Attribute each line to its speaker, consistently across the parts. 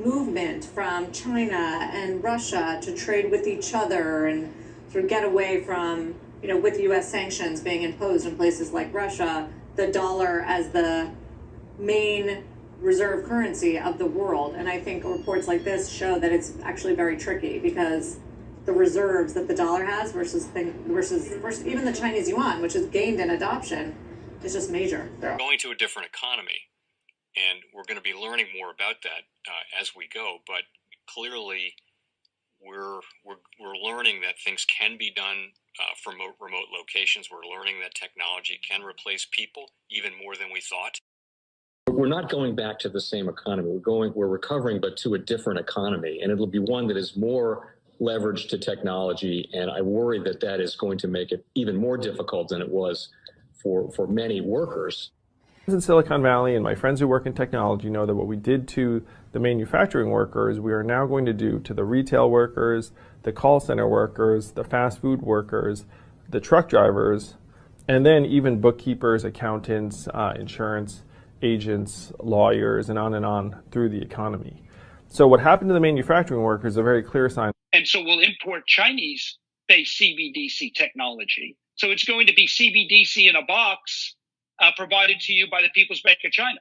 Speaker 1: movement from China and Russia to trade with each other and sort of get away from, with US sanctions being imposed in places like Russia, the dollar as the main reserve currency of the world. And I think reports like this show that it's actually very tricky because the reserves that the dollar has versus even the Chinese yuan, which has gained in adoption, is just major.
Speaker 2: We're going to a different economy, and we're going to be learning more about that as we go. But clearly, we're learning that things can be done from remote locations. We're learning that technology can replace people even more than we thought.
Speaker 3: We're not going back to the same economy. We're recovering, but to a different economy, and it'll be one that is more leveraged to technology. And I worry that that is going to make it even more difficult than it was for many workers.
Speaker 4: In Silicon Valley, and my friends who work in technology know that what we did to the manufacturing workers, we are now going to do to the retail workers, the call center workers, the fast food workers, the truck drivers, and then even bookkeepers, accountants, insurance agents, lawyers, and on through the economy. So what happened to the manufacturing workers is a very clear sign.
Speaker 5: And so we'll import Chinese-based CBDC technology. So it's going to be CBDC in a box provided to you by the People's Bank of China.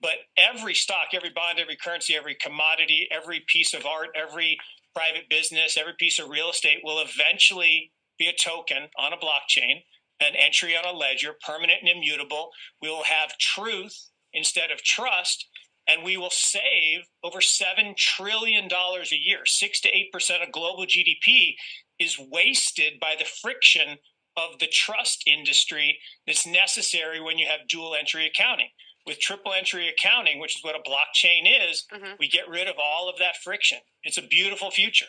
Speaker 6: But every stock, every bond, every currency, every commodity, every piece of art, every private business, every piece of real estate will eventually be a token on a blockchain, an entry on a ledger, permanent and immutable. We will have truth instead of trust, and we will save over $7 trillion a year. 6 to 8% of global GDP is wasted by the friction of the trust industry that's necessary when you have dual entry accounting. With triple entry accounting, which is what a blockchain is, we get rid of all of that friction. It's a beautiful future.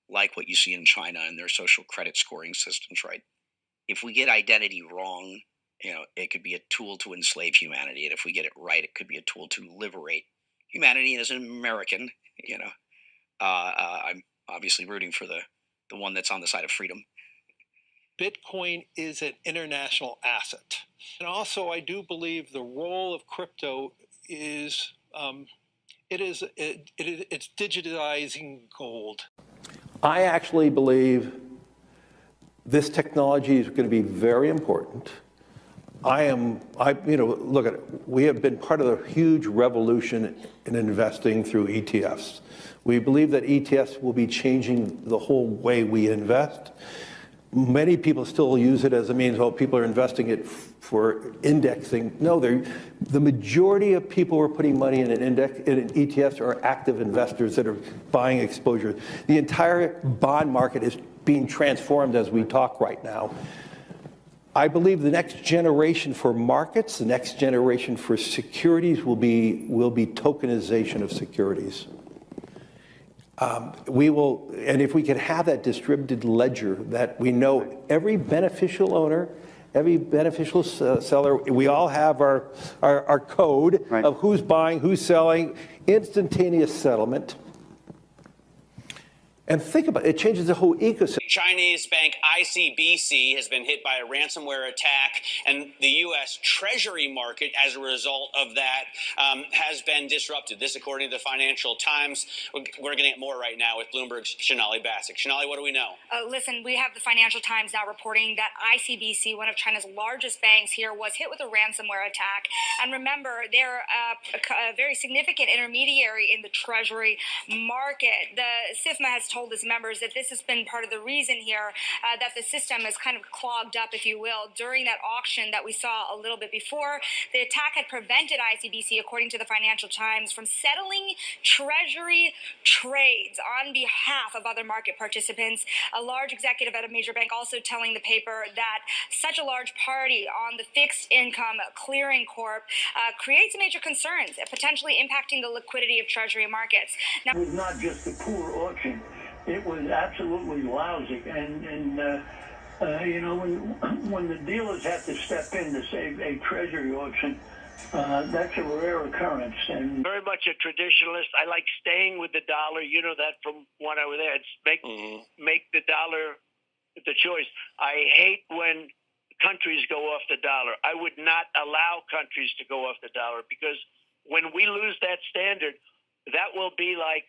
Speaker 7: Like what you see in China and their social credit scoring systems, right? If we get identity wrong, it could be a tool to enslave humanity. And if we get it right, it could be a tool to liberate humanity. And as an American, I'm obviously rooting for the one that's on the side of freedom.
Speaker 8: Bitcoin is an international asset. And also, I do believe the role of crypto is, it's digitizing gold.
Speaker 9: I actually believe this technology is going to be very important. Look at it. We have been part of the huge revolution in investing through ETFs. We believe that ETFs will be changing the whole way we invest. Many people still use it as a means, people are investing it for indexing. No, the majority of people who are putting money in in ETFs are active investors that are buying exposure. The entire bond market is being transformed as we talk right now. I believe the next generation for markets, the next generation for securities will be tokenization of securities. And if we can have that distributed ledger that we know every beneficial owner, every beneficial seller, we all have our code of who's buying, who's selling, instantaneous settlement. And think about it, it changes the whole ecosystem.
Speaker 10: Chinese bank ICBC has been hit by a ransomware attack, and the U.S. Treasury market, as a result of that, has been disrupted. This, according to the Financial Times. We're getting more right now with Bloomberg's Sonali Basak. Sonali, what do we know?
Speaker 11: Listen, we have the Financial Times now reporting that ICBC, one of China's largest banks here, was hit with a ransomware attack. And remember, they're a very significant intermediary in the Treasury market. The SIFMA has told its members that this has been part of the reason here that the system is kind of clogged up, if you will, during that auction that we saw a little bit before. The attack had prevented ICBC, according to the Financial Times, from settling Treasury trades on behalf of other market participants. A large executive at a major bank also telling the paper that such a large party on the fixed income clearing corp creates major concerns, potentially impacting the liquidity of Treasury markets.
Speaker 12: Now, it was not just a poor auction. It was absolutely lousy, and when the dealers have to step in to save a treasury auction, that's a rare occurrence. And
Speaker 13: very much a traditionalist. I like staying with the dollar. You know that from when I was there. It's make the dollar the choice. I hate when countries go off the dollar. I would not allow countries to go off the dollar, because when we lose that standard, that will be like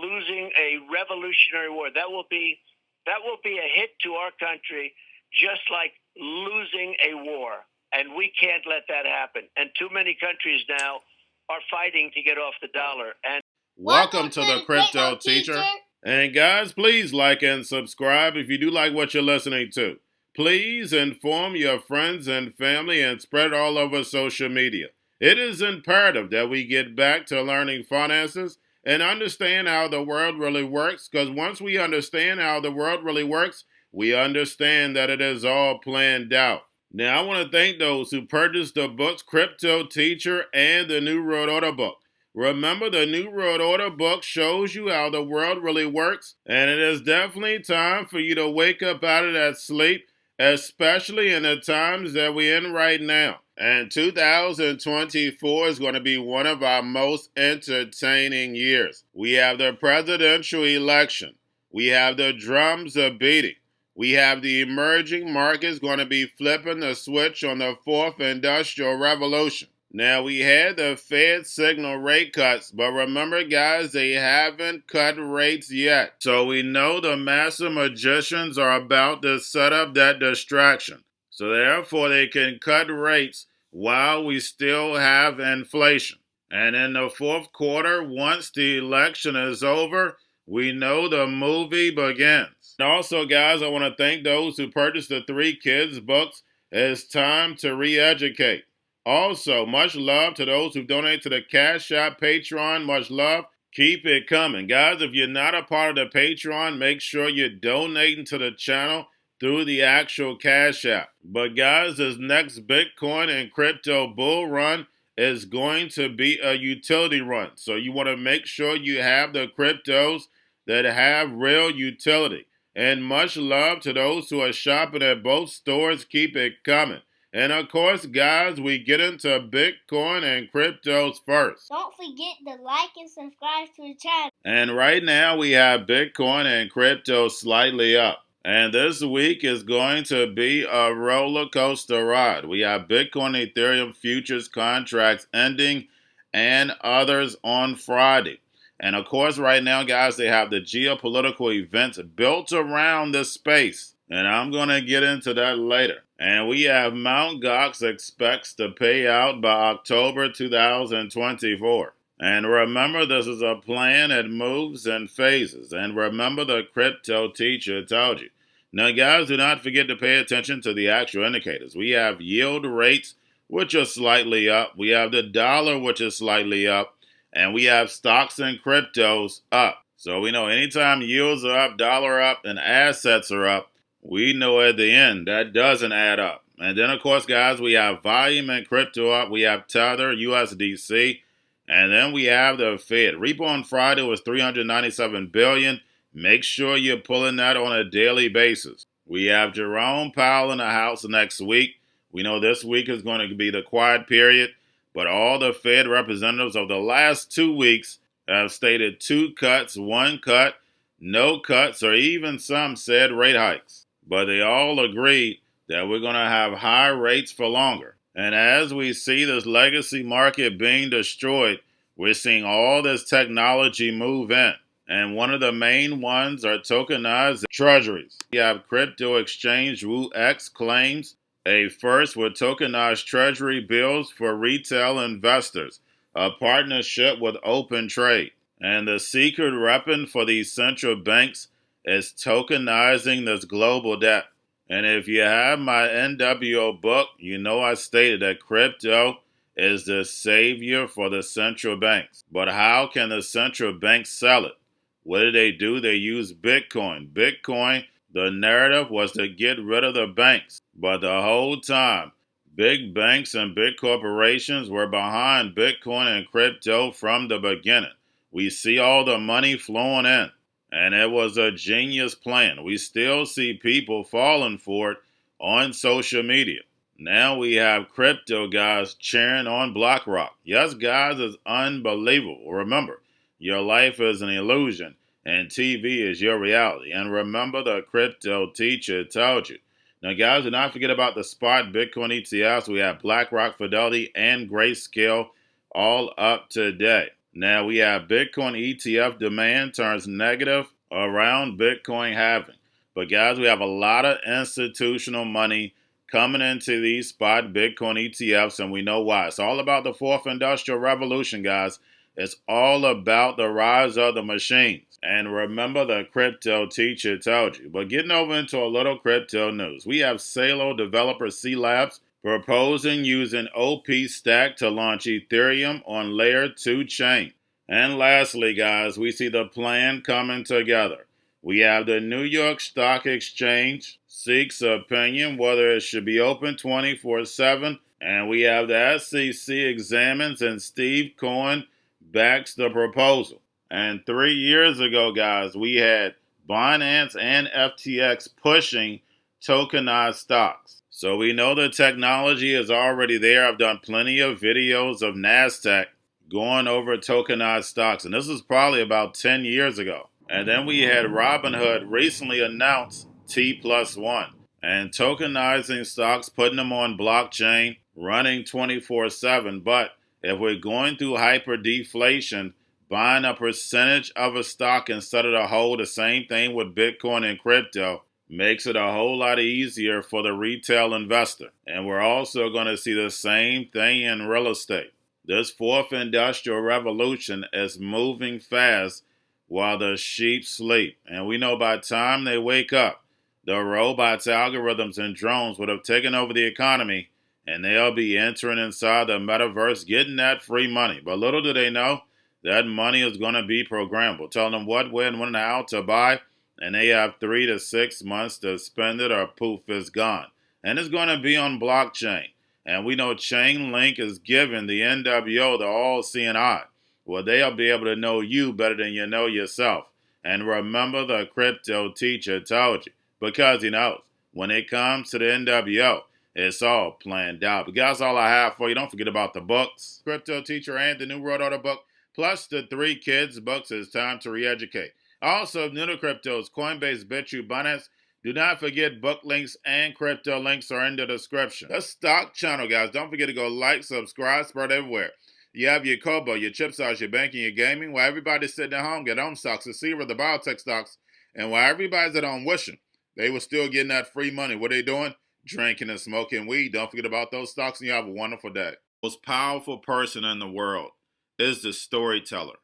Speaker 13: losing a revolutionary war. That will be a hit to our country, just like losing a war. And we can't let that happen. And too many countries now are fighting to get off the dollar. And
Speaker 14: welcome to the Crypto Teacher. And guys, please like and subscribe if you do like what you're listening to. Please inform your friends and family and spread it all over social media. It is imperative that we get back to learning finances and understand how the world really works, because once we understand how the world really works, we understand that it is all planned out. Now, I want to thank those who purchased the books Cryptoteacher and the New World Order book. Remember, the New World Order book shows you how the world really works, and it is definitely time for you to wake up out of that sleep, especially in the times that we're in right now. And 2024 is going to be one of our most entertaining years. We have the presidential election. We have the drums are beating. We have the emerging markets going to be flipping the switch on the fourth industrial revolution. Now, we had the Fed signal rate cuts, but remember, guys, they haven't cut rates yet. So we know the master magicians are about to set up that distraction. So therefore, they can cut rates while we still have inflation. And in the fourth quarter, once the election is over, we know the movie begins. And also, guys, I want to thank those who purchased the 3 Kids books. It's time to re-educate. Also, much love to those who donate to the Cash App, Patreon. Much love. Keep it coming. Guys, if you're not a part of the Patreon, make sure you're donating to the channel through the actual Cash App. But guys, this next Bitcoin and crypto bull run is going to be a utility run. So you want to make sure you have the cryptos that have real utility. And much love to those who are shopping at both stores. Keep it coming. And of course, guys, we get into Bitcoin and cryptos first.
Speaker 15: Don't forget to like and subscribe to the channel.
Speaker 14: And right now we have Bitcoin and crypto slightly up. And this week is going to be a roller coaster ride. We have Bitcoin, Ethereum futures contracts ending and others on Friday. And of course, right now, guys, they have the geopolitical events built around this space. And I'm going to get into that later. And we have Mt. Gox expects to pay out by October 2024. And remember, this is a plan. It moves in phases. And remember, the Crypto Teacher told you. Now, guys, do not forget to pay attention to the actual indicators. We have yield rates, which are slightly up. We have the dollar, which is slightly up. And we have stocks and cryptos up. So we know anytime yields are up, dollar up, and assets are up, we know at the end that doesn't add up. And then, of course, guys, we have volume and crypto up. We have Tether, USDC, and then we have the Fed. Repo on Friday was $397 billion. Make sure you're pulling that on a daily basis. We have Jerome Powell in the House next week. We know this week is going to be the quiet period, but all the Fed representatives of the last 2 weeks have stated 2 cuts, 1 cut, no cuts, or even some said rate hikes. But they all agreed that we're going to have high rates for longer. And as we see this legacy market being destroyed, we're seeing all this technology move in. And one of the main ones are tokenized treasuries. We have crypto exchange WooX claims a first with tokenized treasury bills for retail investors, a partnership with Open Trade. And the secret weapon for these central banks is tokenizing this global debt. And if you have my NWO book, you know I stated that crypto is the savior for the central banks. But how can the central banks sell it? What do? They use Bitcoin. Bitcoin, the narrative was to get rid of the banks. But the whole time, big banks and big corporations were behind Bitcoin and crypto from the beginning. We see all the money flowing in. And it was a genius plan. We still see people falling for it on social media. Now we have crypto guys cheering on BlackRock. Yes, guys, it's unbelievable. Remember, your life is an illusion and TV is your reality. And remember, the Crypto Teacher told you. Now, guys, do not forget about the spot Bitcoin ETFs. We have BlackRock, Fidelity, and Grayscale all up today. Now we have Bitcoin ETF demand turns negative around Bitcoin halving. But guys, we have a lot of institutional money coming into these spot Bitcoin ETFs, and we know why. It's all about the fourth industrial revolution, guys. It's all about the rise of the machines. And remember, the crypto teacher told you. But getting over into a little crypto news, we have Salo developer C Labs proposing using OP Stack to launch Ethereum on Layer 2 chain. And lastly, guys, we see the plan coming together. We have the New York Stock Exchange seeks opinion whether it should be open 24/7, and we have the SEC examines and Steve Cohen backs the proposal. And 3 years ago, guys, we had Binance and FTX pushing tokenized stocks. So we know the technology is already there. I've done plenty of videos of NASDAQ going over tokenized stocks, and this is probably about 10 years ago. And then we had Robinhood recently announce T+1 and tokenizing stocks, putting them on blockchain, running 24/7. But if we're going through hyperdeflation, buying a percentage of a stock instead of the whole, the same thing with Bitcoin and crypto, makes it a whole lot easier for the retail investor. And we're also going to see the same thing in real estate. This fourth industrial revolution is moving fast while the sheep sleep. And we know by the time they wake up, the robots, algorithms, and drones would have taken over the economy, and they'll be entering inside the metaverse, getting that free money. But little do they know, that money is going to be programmable, telling them what, when, and how to buy, and they have 3 to 6 months to spend it or poof, it's gone. And it's going to be on blockchain. And we know Chainlink is giving the NWO the all-seeing eye. Well, they'll be able to know you better than you know yourself. And remember, the crypto teacher told you, because he knows when it comes to the NWO, it's all planned out. But guys, all I have for you. Don't forget about the books, Crypto Teacher and the New World Order book, plus the 3 kids books. It's time to re-educate. Also, new to cryptos, Coinbase, Bitrue, Binance. Do not forget book links and crypto links are in the description. The stock channel, guys. Don't forget to go like, subscribe, spread everywhere. You have your Kobo, your chip stocks, your banking, your gaming. While everybody's sitting at home, get home stocks, the Seaver, the biotech stocks. And while everybody's at home wishing they were still getting that free money, what are they doing? Drinking and smoking weed. Don't forget about those stocks, and you have a wonderful day. The most powerful person in the world is the storyteller.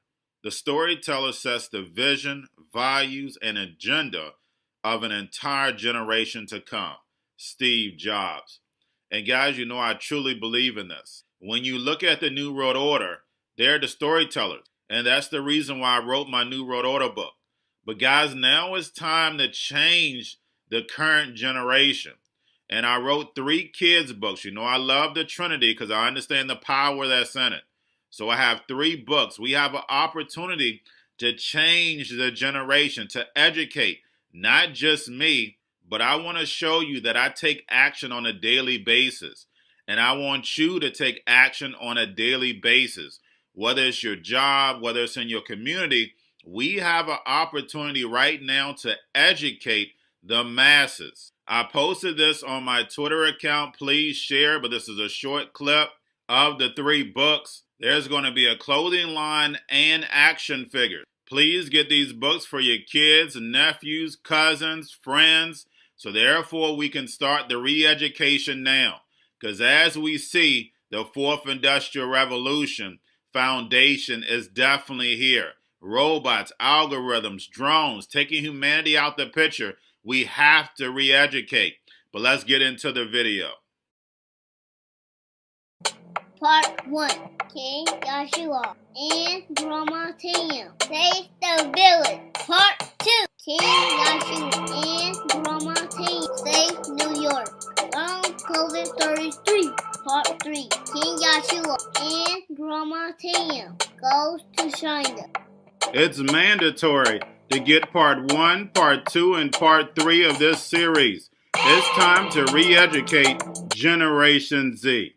Speaker 14: The storyteller sets the vision, values, and agenda of an entire generation to come. Steve Jobs. And guys, you know I truly believe in this. When you look at the New World Order, they're the storytellers. And that's the reason why I wrote my New World Order book. But guys, now it's time to change the current generation. And I wrote 3 kids books. You know I love the Trinity because I understand the power that's in it. So I have 3 books. We have an opportunity to change the generation, to educate, not just me, but I want to show you that I take action on a daily basis. And I want you to take action on a daily basis. Whether it's your job, whether it's in your community, we have an opportunity right now to educate the masses. I posted this on my Twitter account. Please share, but this is a short clip of the 3 books. There's going to be a clothing line and action figures. Please get these books for your kids, nephews, cousins, friends, so therefore we can start the re-education now. Because as we see, the 4th Industrial Revolution foundation is definitely here. Robots, algorithms, drones, taking humanity out the picture. We have to re-educate. But let's get into the video.
Speaker 15: Part 1. King Joshua and Grandma Tam save the village. Part 2. King Joshua and Grandma Tam save New York from COVID-33. Part 3. King Joshua and Grandma Tam goes to China.
Speaker 14: It's mandatory to get part 1, part 2, and part 3 of this series. It's time to re-educate Generation Z.